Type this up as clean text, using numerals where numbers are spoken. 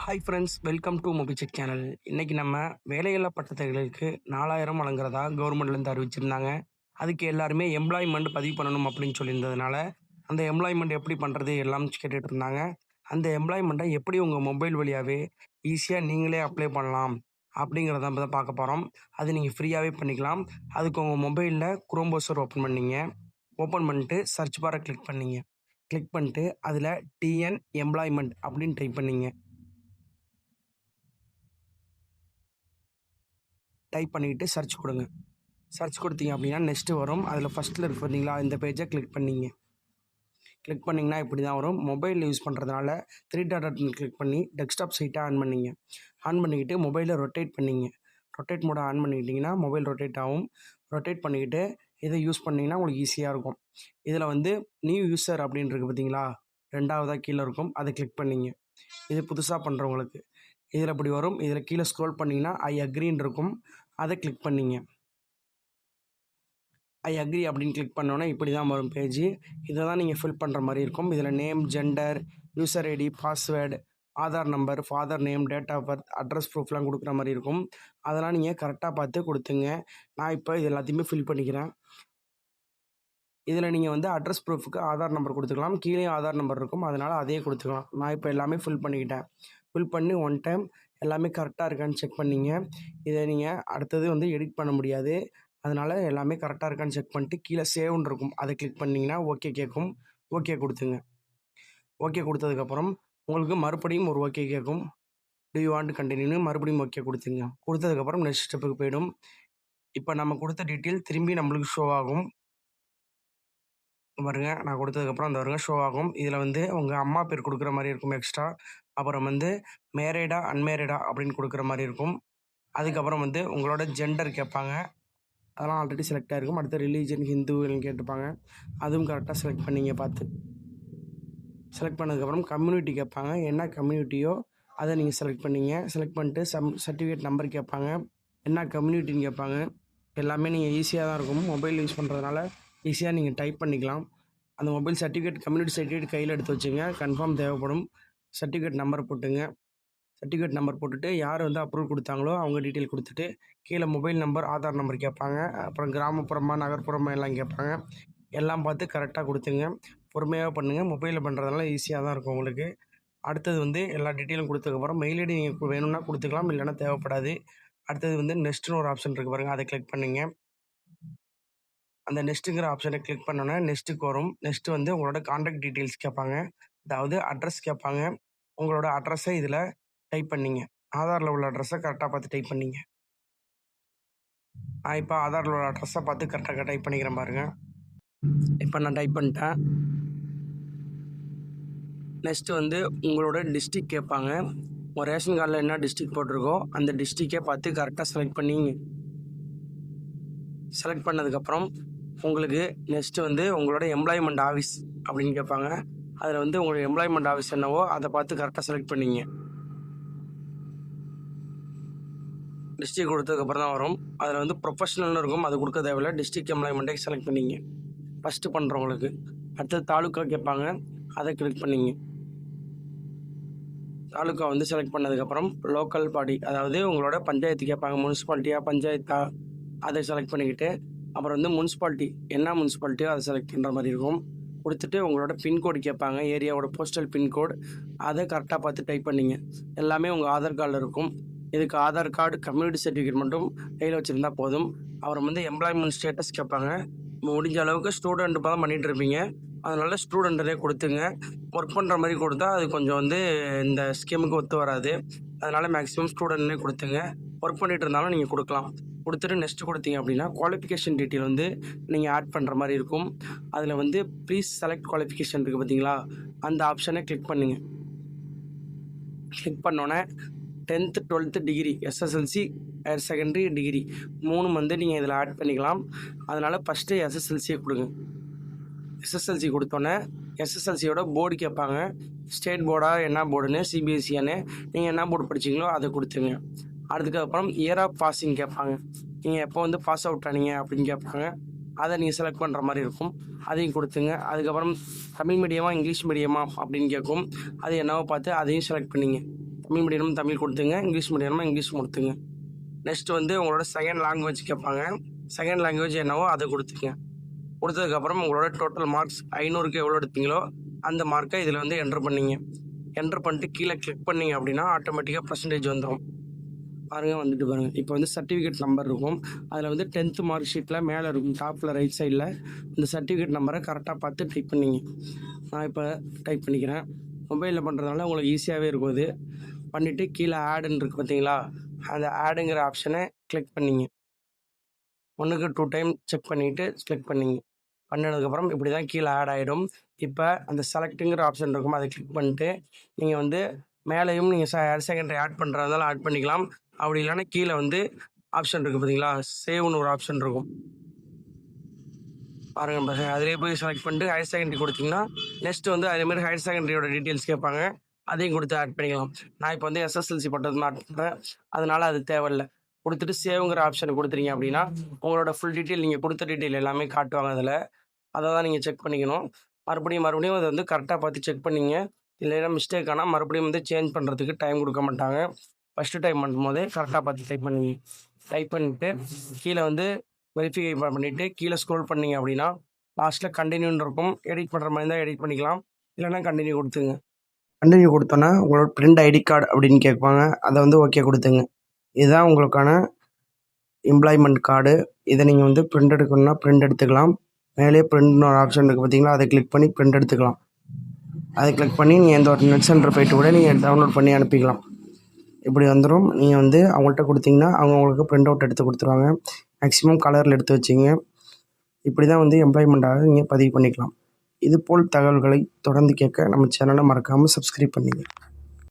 Hi friends, welcome to Mobisec channel. இன்றைக்கி நம்ம வேலையில்லா பட்டதாரிகளுக்கு 4000 வழங்குறதா கவர்மெண்ட்லேருந்து அறிவிச்சிருந்தாங்க. அதுக்கு எல்லாருமே எம்ப்ளாய்மெண்ட் பதிவு பண்ணணும் அப்படின்னு சொல்லியிருந்ததுனால, அந்த எம்ப்ளாய்மெண்ட் எப்படி பண்ணுறது எல்லாம் கேட்டுட்டு இருந்தாங்க. அந்த எம்ப்ளாய்மெண்ட்டை எப்படி உங்கள் மொபைல் வழியாகவே ஈஸியாக நீங்களே அப்ளை பண்ணலாம் அப்படிங்கிறத நம்ம தான் பார்க்க போகிறோம். அது நீங்கள் ஃப்ரீயாகவே பண்ணிக்கலாம். அதுக்கு உங்கள் மொபைலில் குரோம் ப்ரௌசர் ஓப்பன் பண்ணிங்க. ஓப்பன் பண்ணிட்டு சர்ச் பாரை கிளிக் பண்ணிங்க. கிளிக் பண்ணிட்டு அதில் டிஎன் எம்ப்ளாய்மெண்ட் அப்படின்னு டைப் பண்ணிங்க. டைப் பண்ணிவிட்டு சர்ச் கொடுங்க. சர்ச் கொடுத்தீங்க அப்படின்னா நெக்ஸ்ட்டு வரும். அதில் ஃபஸ்ட்டில் இருக்கு பார்த்தீங்களா, இந்த பேஜை கிளிக் பண்ணிங்க. கிளிக் பண்ணிங்கன்னா இப்படி தான் வரும். மொபைல் யூஸ் பண்ணுறதுனால 3 டாட் கிளிக் பண்ணி டெஸ்க்டாப் சைட்டை ஆன் பண்ணிங்க. ஆன் பண்ணிக்கிட்டு மொபைலை ரொட்டேட் பண்ணிங்க. Rotate Modi on பண்ணிக்கிட்டிங்கன்னா mobile rotate ஆகும். ரொட்டேட் பண்ணிக்கிட்டு இதை யூஸ் பண்ணிங்கன்னா உங்களுக்கு ஈஸியாக இருக்கும். இதில் வந்து நியூ யூசர் அப்படின்னு இருக்குது பார்த்தீங்களா, 2வதாக கீழே இருக்கும். அதை கிளிக் பண்ணிங்க. இது புதுசாக பண்ணுறவங்களுக்கு இதில் இப்படி வரும். இதில் கீழே ஸ்க்ரோல் பண்ணிங்கன்னா ஐ அக்ரின்னு இருக்கும். அதை கிளிக் பண்ணிங்க. ஐ அக்ரி அப்படின்னு கிளிக் பண்ணோன்னே இப்படி தான் வரும் பேஜ். இதை தான் நீங்கள் ஃபில் பண்ணுற மாதிரி இருக்கும். இதில் name, gender, user ID, password, Aadhaar number, father name, date of birth, address ப்ரூஃப்லாம் கொடுக்குற மாதிரி இருக்கும். அதெல்லாம் நீங்கள் கரெக்டாக பார்த்து கொடுத்துங்க. நான் இப்போ இது எல்லாத்தையுமே ஃபில் பண்ணிக்கிறேன். இதில் நீங்கள் வந்து அட்ரஸ் ப்ரூஃபுக்கு ஆதார் நம்பர் கொடுத்துக்கலாம். கீழே ஆதார் நம்பர் இருக்கும், அதனால் அதையே கொடுத்துக்கலாம். நான் இப்போ எல்லாமே ஃபில் பண்ணிக்கிட்டேன். ஃபில் பண்ணி ஒன் டைம் எல்லாமே கரெக்டாக இருக்கான்னு செக் பண்ணிங்க. இதை நீங்கள் அடுத்தது வந்து எடிட் பண்ண முடியாது. அதனால் எல்லாமே கரெக்டாக இருக்கான்னு செக் பண்ணிட்டு கீழே சேவ்னு இருக்கும். அதை கிளிக் பண்ணிங்கன்னா ஓகே கேட்கும். ஓகே கொடுத்துங்க. ஓகே கொடுத்ததுக்கப்புறம் உங்களுக்கு மறுபடியும் ஒரு ஓகே கேட்கும். டு யூ வாண்ட் கண்டினியூன்னு மறுபடியும் ஓகே கொடுத்துங்க. கொடுத்ததுக்கப்புறம் நெக்ஸ்ட் ஸ்டெப்புக்கு போயிடும். இப்போ நம்ம கொடுத்த டீட்டெயில் திரும்பி நம்மளுக்கு ஷோ ஆகும். பாருங்க, நான் கொடுத்ததுக்கப்புறம் அந்த வருங்க ஷோ ஆகும். இதில் வந்து உங்கள் அம்மா பேர் கொடுக்குற மாதிரி இருக்கும் எக்ஸ்ட்ரா. அப்புறம் வந்து மேரிடா அன்மேரிடா அப்படின்னு கொடுக்குற மாதிரி இருக்கும். அதுக்கப்புறம் வந்து உங்களோட ஜெண்டர் கேட்பாங்க. அதெல்லாம் ஆல்ரெடி செலக்ட் ஆகிருக்கும். அடுத்த ரிலீஜன் ஹிந்து கேட்டுப்பாங்க. அதுவும் கரெக்டாக செலக்ட் பண்ணிங்க பார்த்து. செலக்ட் பண்ணதுக்கப்புறம் கம்யூனிட்டி கேட்பாங்க. என்ன கம்யூனிட்டியோ அதை நீங்கள் செலக்ட் பண்ணிங்க. செலக்ட் பண்ணிட்டு சர்டிஃபிகேட் நம்பர் கேட்பாங்க. என்ன கம்யூனிட்டின்னு கேட்பாங்க. எல்லாமே நீங்கள் ஈஸியாக தான் இருக்கும். மொபைல் யூஸ் பண்ணுறதுனால ஈஸியாக நீங்கள் டைப் பண்ணிக்கலாம். அந்த மொபைல் சர்டிஃபிகேட், கம்யூனிட்டி சர்டிஃபிகேட் கையில் எடுத்து வச்சுங்க. கன்ஃபார்ம் தேவைப்படும். சர்டிஃபிகேட் நம்பர் போட்டுங்க. சர்டிஃபிகேட் நம்பர் போட்டுட்டு யார் வந்து அப்ரூவல் கொடுத்தாங்களோ அவங்க டீட்டெயில் கொடுத்துட்டு கீழே மொபைல் நம்பர், ஆதார் நம்பர் கேட்பாங்க. அப்புறம் கிராமப்புறமா நகர்ப்புறமா எல்லாம் கேட்பாங்க. எல்லாம் பார்த்து கரெக்டாக கொடுத்துங்க. பொறுமையாக பண்ணுங்கள். மொபைலில் பண்ணுறதுனால ஈஸியாக தான் இருக்கும் உங்களுக்கு. அடுத்தது வந்து எல்லா டீட்டெயிலும் கொடுத்ததுக்கப்புறம் மெயில் ஐடி நீங்கள் வேணும்னா கொடுத்துக்கலாம், இல்லைன்னா தேவைப்படாது. அடுத்தது வந்து நெக்ஸ்ட்னு ஒரு ஆப்ஷன் இருக்குது பாருங்கள், அதை கிளிக் பண்ணுங்க. அந்த நெக்ஸ்ட்டுங்கிற ஆப்ஷனை கிளிக் பண்ணோன்னே நெக்ஸ்ட்டுக்கு வரும். நெக்ஸ்ட்டு வந்து உங்களோட கான்டாக்ட் டீட்டெயில்ஸ் கேட்பாங்க. அதாவது அட்ரஸ் கேட்பாங்க. உங்களோட அட்ரஸை இதில் டைப் பண்ணிங்க. ஆதாரில் உள்ள அட்ரஸை கரெக்டாக பார்த்து டைப் பண்ணிங்க. நான் இப்போ ஆதாரில் உள்ள அட்ரஸை பார்த்து கரெக்டாக டைப் பண்ணிக்கிறேன் பாருங்கள். இப்போ நான் டைப் பண்ணிட்டேன். நெக்ஸ்ட்டு வந்து உங்களோட டிஸ்ட்ரிக் கேட்பாங்க. உங்கள் ரேஷன் கார்டில் என்ன டிஸ்ட்ரிக் போட்டிருக்கோ அந்த டிஸ்ட்ரிக்கே பார்த்து கரெக்டாக செலக்ட் பண்ணிங்க. செலக்ட் பண்ணதுக்கப்புறம் உங்களுக்கு நெக்ஸ்ட்டு வந்து உங்களோட எம்ப்ளாய்மெண்ட் ஆஃபீஸ் அப்படின்னு கேட்பாங்க. அதில் வந்து உங்களோட எம்ப்ளாய்மெண்ட் ஆஃபீஸ் என்னவோ அதை பார்த்து கரெக்டாக செலக்ட் பண்ணிங்க. டிஸ்ட்ரிக் கொடுத்ததுக்கப்புறம் தான் வரும். அதில் வந்து ப்ரொஃபஷனல்னு இருக்கும், அது கொடுக்க தேவையில்லை. டிஸ்ட்ரிக் எம்ப்ளாய்மெண்ட்டை செலக்ட் பண்ணிங்க ஃபஸ்ட்டு பண்ணுறவங்களுக்கு. அடுத்தது தாலுக்கா கேட்பாங்க, அதை கிளிக் பண்ணிங்க. தாலுக்கா வந்து செலக்ட் பண்ணதுக்கப்புறம் லோக்கல் பாடி, அதாவது உங்களோட பஞ்சாயத்து கேட்பாங்க. முனிசிபாலிட்டியா பஞ்சாயத்தா அதை செலக்ட் பண்ணிக்கிட்டு அப்புறம் வந்து முனிசிபாலிட்டி என்ன முனிசிபாலிட்டியோ அதை செலக்ட் பண்ணுற மாதிரி இருக்கும். கொடுத்துட்டு உங்களோட பின்கோடு கேட்பாங்க, ஏரியாவோட போஸ்டல் பின்கோடு. அதை கரெக்டாக பார்த்து டைப் பண்ணிங்க. எல்லாமே உங்கள் ஆதார் கார்டில் இருக்கும். இதுக்கு ஆதார் கார்டு, கம்யூனிட்டி சர்டிஃபிகேட் மட்டும் கையில் வச்சுருந்தா போதும். அப்புறம் வந்து எம்ப்ளாய்மெண்ட் ஸ்டேட்டஸ் கேட்பாங்க. முடிஞ்ச அளவுக்கு ஸ்டூடெண்ட் தான் பண்ணிகிட்டு இருப்பீங்க, அதனால் ஸ்டூடெண்ட்டே கொடுத்துங்க. ஒர்க் பண்ணுற மாதிரி கொடுத்தா அது கொஞ்சம் வந்து இந்த ஸ்கீமுக்கு ஒத்து வராது. அதனால் மேக்ஸிமம் ஸ்டூடெண்ட்னே கொடுத்துங்க. ஒர்க் பண்ணிகிட்டு இருந்தாலும் நீங்கள் கொடுக்கலாம். கொடுத்துட்டு நெக்ஸ்ட்டு கொடுத்தீங்க அப்படின்னா குவாலிஃபிகேஷன் டீட்டெயில் வந்து நீங்கள் ஆட் பண்ணுற மாதிரி இருக்கும். அதில் வந்து ப்ளீஸ் செலக்ட் குவாலிஃபிகேஷன் இருக்குது பார்த்தீங்களா, அந்த ஆப்ஷனை கிளிக் பண்ணுங்க. கிளிக் பண்ணோன்னே 10th 12th degree, SSLC, higher secondary degree 3 வந்து நீங்கள் இதில் ஆட் பண்ணிக்கலாம். அதனால் ஃபஸ்ட்டு எஸ்எஸ்எல்சியை கொடுங்க. எஸ்எஸ்எல்சி கொடுத்தோன்னே எஸ்எஸ்எல்சியோட போர்டு கேட்பாங்க. ஸ்டேட் போர்டா என்ன போர்டுன்னு, சிபிஎஸ்சியான்னு நீங்கள் என்ன போர்டு படிச்சிங்களோ அதை கொடுத்துங்க. அதுக்கப்புறம் இயர் ஆஃப் பாஸிங் கேட்பாங்க. நீங்கள் எப்போ வந்து பாஸ் அவுட் ஆனீங்க அப்படின்னு கேட்பாங்க. அதை நீங்கள் செலக்ட் பண்ணுற மாதிரி இருக்கும். அதையும் கொடுத்துங்க. அதுக்கப்புறம் தமிழ் மீடியமா இங்கிலீஷ் மீடியமா அப்படின்னு கேட்கும். அது என்னவோ பார்த்து அதையும் செலக்ட் பண்ணிங்க. தமிழ் மீடியம் தமிழ் கொடுத்துங்க, இங்கிலீஷ் மீடியமா இங்கிலீஷ் கொடுத்துங்க. நெக்ஸ்ட் வந்து உங்களோட செகண்ட் லாங்குவேஜ் கேட்பாங்க. செகண்ட் லாங்குவேஜ் என்னவோ அதை கொடுத்துங்க. கொடுத்ததுக்கப்புறம் உங்களோட டோட்டல் மார்க்ஸ் 500க்கு எவ்வளோ எடுத்தீங்களோ அந்த மார்க்கை இதில் வந்து என்ட்ரு பண்ணிங்க. என்ட்ரு பண்ணிட்டு கீழே கிளிக் பண்ணிங்க அப்படின்னா ஆட்டோமேட்டிக்காக பர்சன்டேஜ் வந்துடும். பாருங்கள், வந்துட்டு பாருங்கள். இப்போ வந்து சர்டிஃபிகேட் நம்பர் இருக்கும். அதில் வந்து 10th மார்க் ஷீட்டில் மேலே இருக்கும் டாப்பில் ரைட் சைடில் இந்த சர்டிஃபிகேட் நம்பரை கரெக்டாக பார்த்து டைப் பண்ணிங்க. நான் இப்போ டைப் பண்ணிக்கிறேன். மொபைலில் பண்ணுறதுனால உங்களுக்கு ஈஸியாகவே இருக்கும். இது பண்ணிவிட்டு கீழே ஆடுன்னு இருக்குது பார்த்தீங்களா, அந்த ஆடுங்கிற ஆப்ஷனை கிளிக் பண்ணிங்க. 1க்கு 2 டைம் செக் பண்ணிவிட்டு கிளிக் பண்ணிங்க. பண்ணதுக்கப்புறம் இப்படி தான் கீழே ஆட் ஆகிடும். இப்போ அந்த செலக்ட்டுங்கிற ஆப்ஷன் இருக்கும், அதை கிளிக் பண்ணிட்டு நீங்கள் வந்து மேலேயும் நீங்கள் ஹையர் செகண்டரி ஆட் பண்ணுறதாலும் ஆட் பண்ணிக்கலாம். அப்படி இல்லைன்னா கீழே வந்து ஆப்ஷன் இருக்குது பார்த்தீங்களா, சேவ்னு ஒரு ஆப்ஷன் இருக்கும் பாருங்கள் பசங்க. அதிலே போய் செலக்ட் பண்ணிட்டு ஹையர் செகண்டரி கொடுத்தீங்கன்னா நெக்ஸ்ட் வந்து அதேமாதிரி ஹையர் செகண்டரியோட டீட்டெயில்ஸ் கேட்பாங்க, அதையும் கொடுத்து ஆட் பண்ணிக்கலாம். நான் இப்போ வந்து எஸ்எஸ்எல்சி பட்டது ஆட் பண்ணுறேன், அதனால் அது தேவையில்லை. கொடுத்துட்டு சேவுங்கிற ஆப்ஷனை கொடுத்துறீங்க அப்படின்னா உங்களோட ஃபுல் டீட்டெயில் நீங்கள் கொடுத்த டீட்டெயில் எல்லாமே காட்டுவாங்க அதில். அதை தான் நீங்கள் செக் பண்ணிக்கணும். மறுபடியும் அதை வந்து கரெக்டாக பார்த்து செக் பண்ணிங்க. இல்லைன்னா மிஸ்டேக் ஆனால் மறுபடியும் வந்து சேஞ்ச் பண்ணுறதுக்கு டைம் கொடுக்க மாட்டாங்க. ஃபஸ்ட்டு டைம் பண்ணும்போதே கரெக்டாக பார்த்து டைப் பண்ணிங்க. டைப் பண்ணிவிட்டு கீழே வந்து வெரிஃபை பண்ணிவிட்டு கீழே ஸ்க்ரோல் பண்ணிங்க அப்படின்னா லாஸ்ட்டில் கண்டினியூன்னு இருக்கும். எடிட் பண்ணுற மாதிரி இருந்தால் எடிட் பண்ணிக்கலாம், இல்லைன்னா கண்டினியூ கொடுத்துங்க. கண்டினியூ கொடுத்தோன்னா உங்களோட பிரிண்ட் ஐடி கார்டு அப்படின்னு கேட்பாங்க, அதை வந்து ஓகே கொடுத்துங்க. இதுதான் உங்களுக்கான எம்ப்ளாய்மெண்ட் கார்டு. இதை நீங்கள் வந்து பிரிண்ட் எடுக்கணுன்னா பிரிண்ட் எடுத்துக்கலாம். மேலே பிரிண்ட்னு ஒரு ஆப்ஷன் இருக்குது பார்த்தீங்களா, அதை கிளிக் பண்ணி பிரிண்ட் எடுத்துக்கலாம். அதை கிளிக் பண்ணி நீங்கள் எந்த ஒரு நெட் சென்டர் போய்ட்டு கூட நீங்கள் டவுன்லோட் பண்ணி அனுப்பிக்கலாம். இப்படி வந்துடும். நீங்கள் வந்து அவங்கள்ட்ட கொடுத்தீங்கன்னா அவங்க உங்களுக்கு பிரிண்ட் அவுட் எடுத்து கொடுத்துருவாங்க. மேக்ஸிமம் கலரில் எடுத்து வச்சிங்க. இப்படி தான் வந்து எம்ப்ளாய்மெண்ட்டாக நீங்கள் பதிவு பண்ணிக்கலாம். இதுபோல் தகவல்களை தொடர்ந்து கேட்க நம்ம சேனலை மறக்காமல் சப்ஸ்கிரைப் பண்ணிங்க.